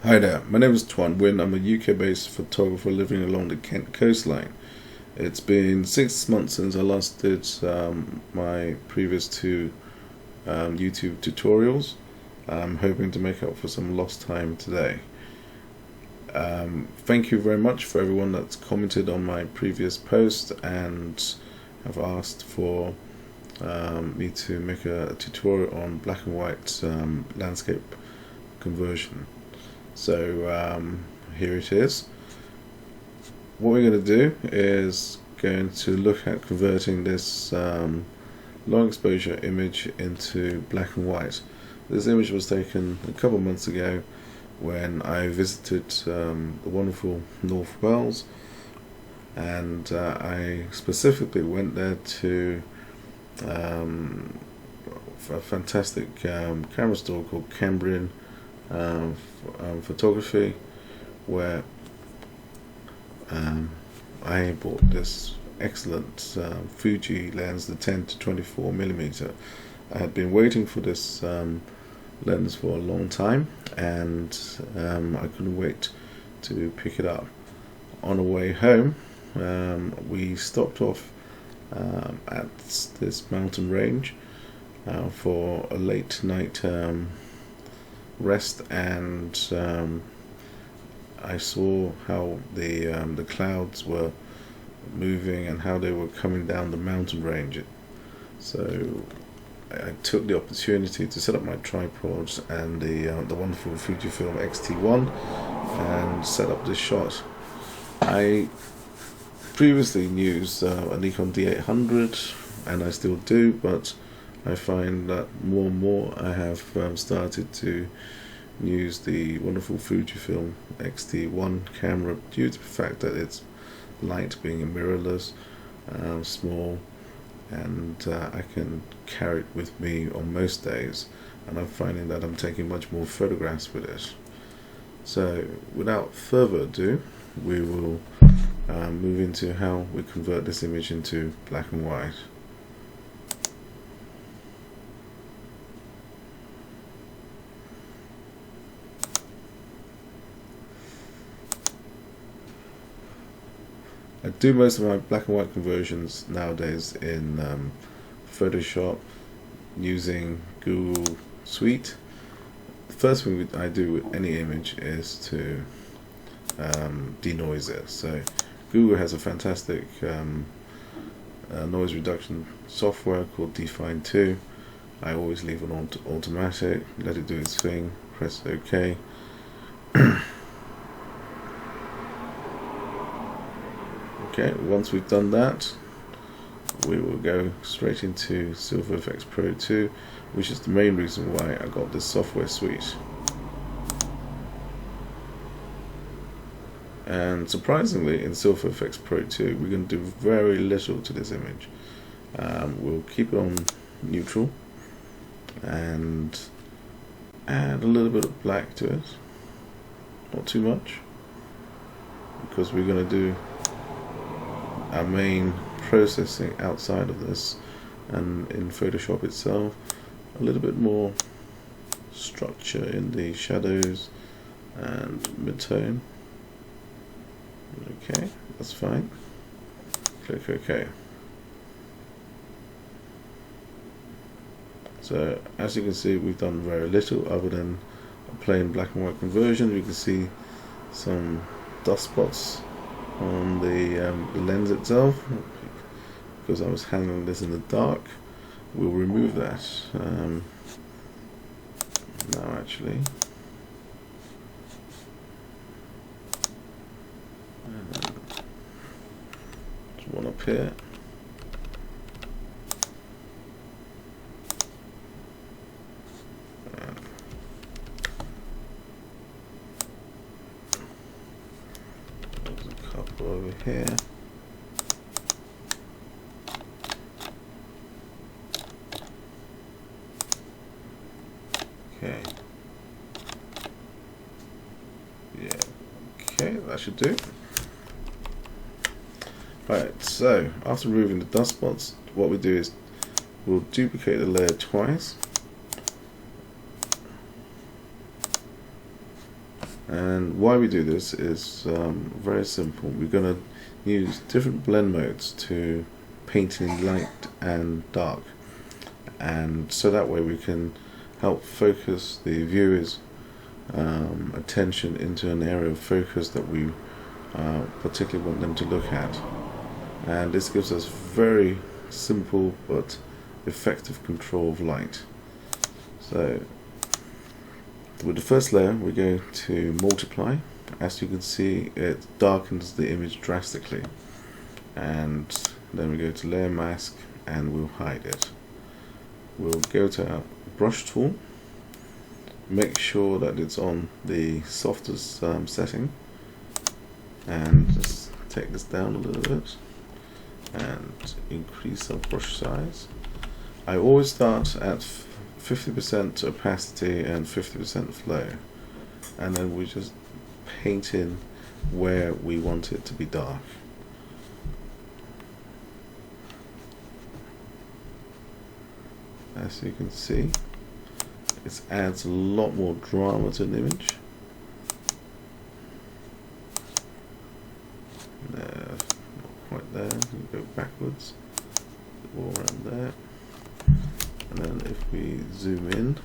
Hi there, my name is Tuan Win. I'm a UK-based photographer living along the Kent coastline. It's been 6 months since I last did my previous two YouTube tutorials. I'm hoping to make up for some lost time today. Thank you very much for everyone that's commented on my previous post and have asked for me to make a tutorial on black and white landscape conversion. So here it is. What we're going to do is going to look at converting this long exposure image into black and white. This image was taken a couple of months ago when I visited the wonderful North Wales, and I specifically went there to a fantastic camera store called Cambrian Photography, where I bought this excellent Fuji lens, the 10 to 24 millimeter. I had been waiting for this lens for a long time, and I couldn't wait to pick it up. On the way home, we stopped off at this mountain range for a late night rest, and I saw how the clouds were moving and how they were coming down the mountain range. So I took the opportunity to set up my tripods and the wonderful Fujifilm X-T1 and set up this shot. I previously used a Nikon D800, and I still do, but I find that more and more I have started to use the wonderful Fujifilm X-T1 camera due to the fact that it's light, being a mirrorless, small, and I can carry it with me on most days, and I'm finding that I'm taking much more photographs with it. So without further ado, we will move into how we convert this image into black and white. I do most of my black and white conversions nowadays in Photoshop using Google Suite. The first thing I do with any image is to denoise it. So Google has a fantastic noise reduction software called Define 2. I always leave it on automatic, let it do its thing, press OK. Okay, once we've done that, we will go straight into Silver FX Pro 2, which is the main reason why I got this software suite. And surprisingly, in Silver FX Pro 2, we're going to do very little to this image. We'll keep it on neutral and add a little bit of black to it, not too much, because we're going to do our main processing outside of this, and in Photoshop itself a little bit more structure in the shadows and midtone. Okay, that's fine. Click OK. So as you can see, we've done very little other than a plain black and white conversion. You can see some dust spots on the lens itself because I was handling this in the dark. We'll remove that now. Actually, there's one up here. Over here. Okay. Yeah. Okay, that should do. Right, so after removing the dust spots, what we do is we'll duplicate the layer twice And why we do this is very simple. We're going to use different blend modes to paint in light and dark, and so that way we can help focus the viewer's attention into an area of focus that we particularly want them to look at. And this gives us very simple but effective control of light. So with the first layer we go to multiply. As you can see, it darkens the image drastically, and then we go to layer mask and we'll hide it. We'll go to our brush tool, make sure that it's on the softest setting, and just take this down a little bit and increase our brush size. I always start at 50% opacity and 50% flow, and then we just paint in where we want it to be dark. As you can see, it adds a lot more drama to an image. Not quite there. You go backwards, all around there, and then if we zoom in,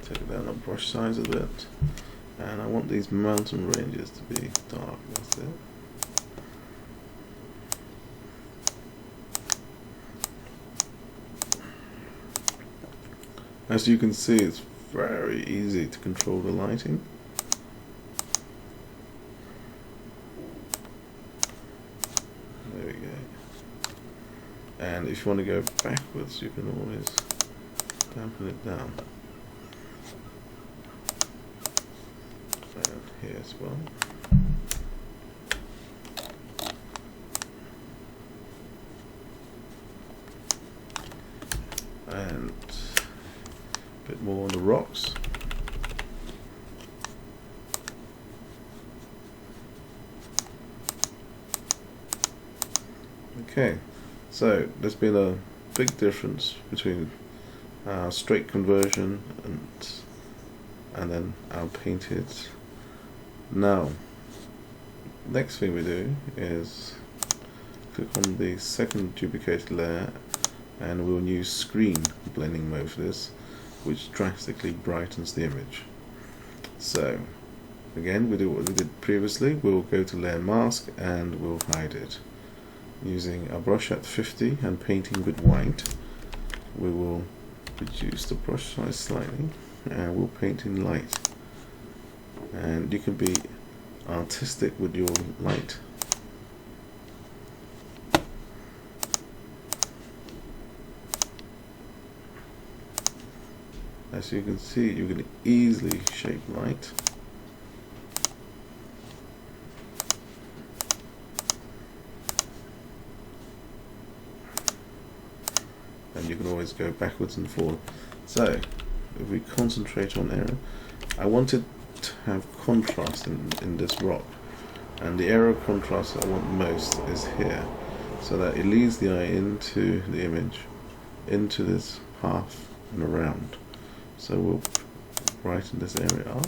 take down our brush size a bit, and I want these mountain ranges to be dark. That's it. As you can see, it's very easy to control the lighting. There we go. And if you want to go backwards, you can always dampen it down. And here as well. And a bit more on the rocks. Okay, so there's been a big difference between our straight conversion and then our painted. Now, next thing we do is click on the second duplicated layer, and we'll use screen blending mode for this, which drastically brightens the image. So again, we do what we did previously. We'll go to layer mask and we'll hide it. Using our brush at 50 and painting with white, we will reduce the brush size slightly and we'll paint in light. And you can be artistic with your light. As you can see, you can easily shape light. And you can always go backwards and forward. So if we concentrate on area, I wanted to have contrast in this rock, and the area of contrast I want most is here, so that it leads the eye into the image, into this path and around. So we'll brighten this area up.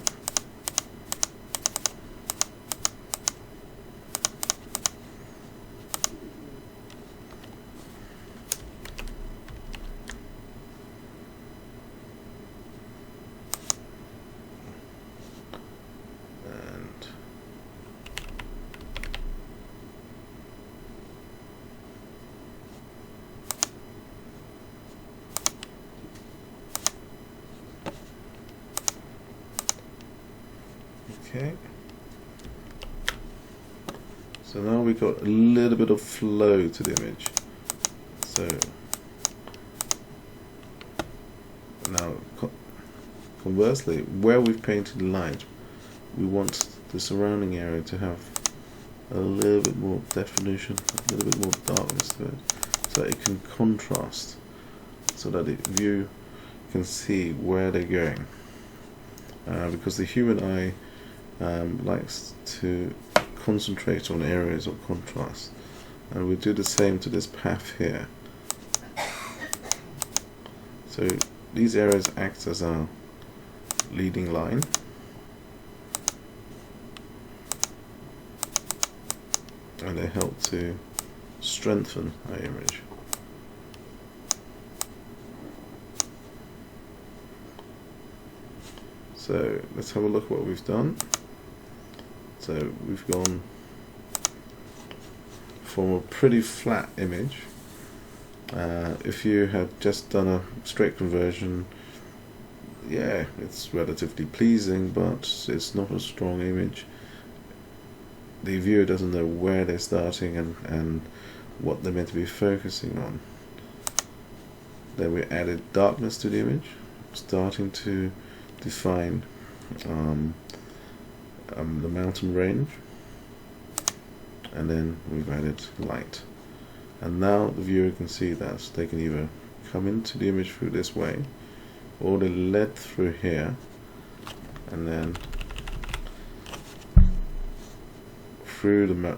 Okay, so now we've got a little bit of flow to the image. So now conversely, where we've painted light, we want the surrounding area to have a little bit more definition, a little bit more darkness to it, so it can contrast, so that the view can see where they're going. Because the human eye likes to concentrate on areas of contrast, and we do the same to this path here. So these areas act as our leading line. And they help to strengthen our image. So let's have a look at what we've done. So we've gone from a pretty flat image. If you had just done a straight conversion, yeah, it's relatively pleasing, but it's not a strong image. The viewer doesn't know where they're starting and what they're meant to be focusing on. Then we added darkness to the image, starting to define the mountain range, and then we've added light. And now the viewer can see that they can either come into the image through this way, or they led through here, and then through the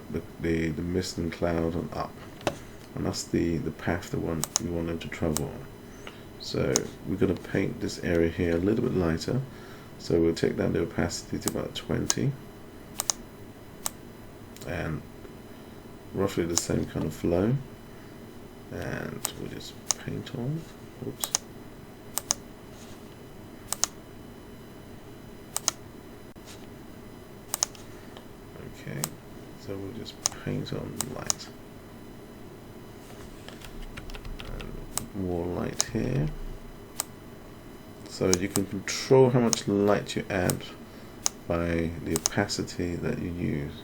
mist and cloud and up. And that's the path that we want them to travel on. So we're going to paint this area here a little bit lighter. So we'll take down the opacity to about 20. And roughly the same kind of flow. And we'll just paint on. Oops. Okay, so we'll just paint on light. And more light here. So you can control how much light you add by the opacity that you use.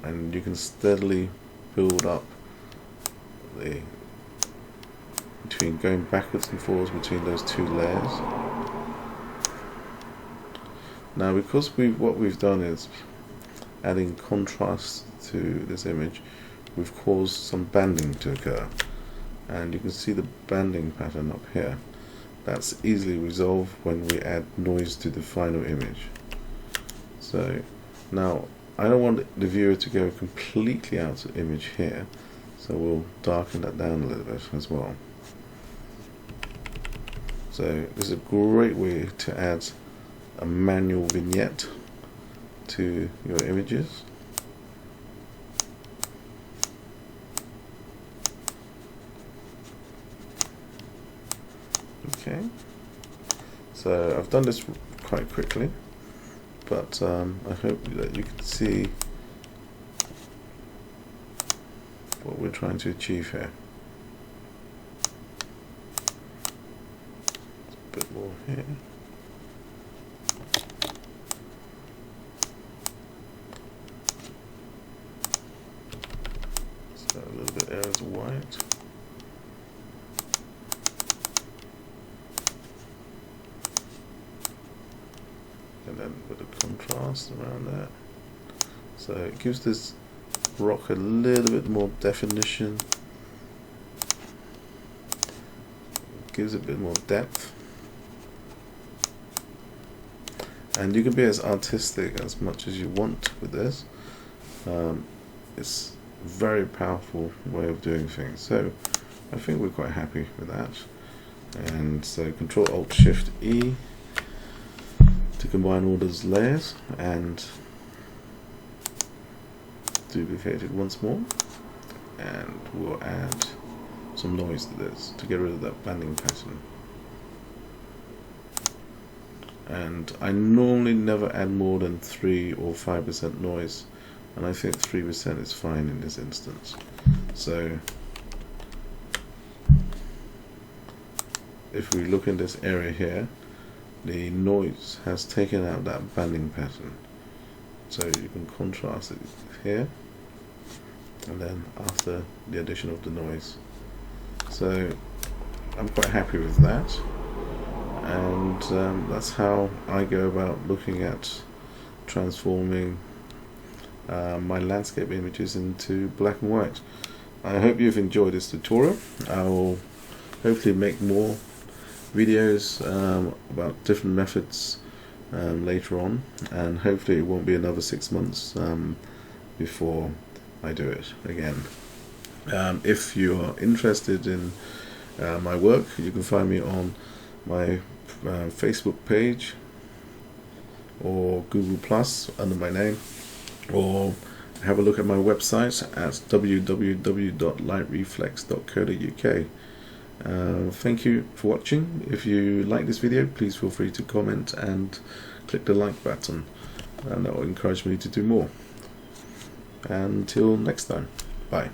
And you can steadily build up between going backwards and forwards between those two layers. Now, because what we've done is adding contrast to this image, we've caused some banding to occur, and you can see the banding pattern up here. That's easily resolved when we add noise to the final image. So now I don't want the viewer to go completely out of the image here, so we'll darken that down a little bit as well. So this is a great way to add a manual vignette to your images. Okay, so I've done this quite quickly, but I hope that you can see what we're trying to achieve here. A bit more here. So a little bit there as white. And then with a contrast around that. So it gives this rock a little bit more definition. It gives it a bit more depth. And you can be as artistic as much as you want with this. It's a very powerful way of doing things. So I think we're quite happy with that. And so Control Alt Shift E to combine all those layers and duplicate it once more, and we'll add some noise to this to get rid of that banding pattern. And I normally never add more than 3 or 5% noise, and I think 3% is fine in this instance. So if we look in this area here, the noise has taken out that banding pattern, so you can contrast it here and then after the addition of the noise. So I'm quite happy with that, and that's how I go about looking at transforming my landscape images into black and white. I hope you've enjoyed this tutorial. I will hopefully make more videos about different methods later on, and hopefully it won't be another 6 months before I do it again. If you are interested in my work, you can find me on my Facebook page or Google Plus under my name, or have a look at my website at www.lightreflex.co.uk. Thank you for watching. If you like this video, please feel free to comment and click the like button, and that will encourage me to do more. Until next time, bye.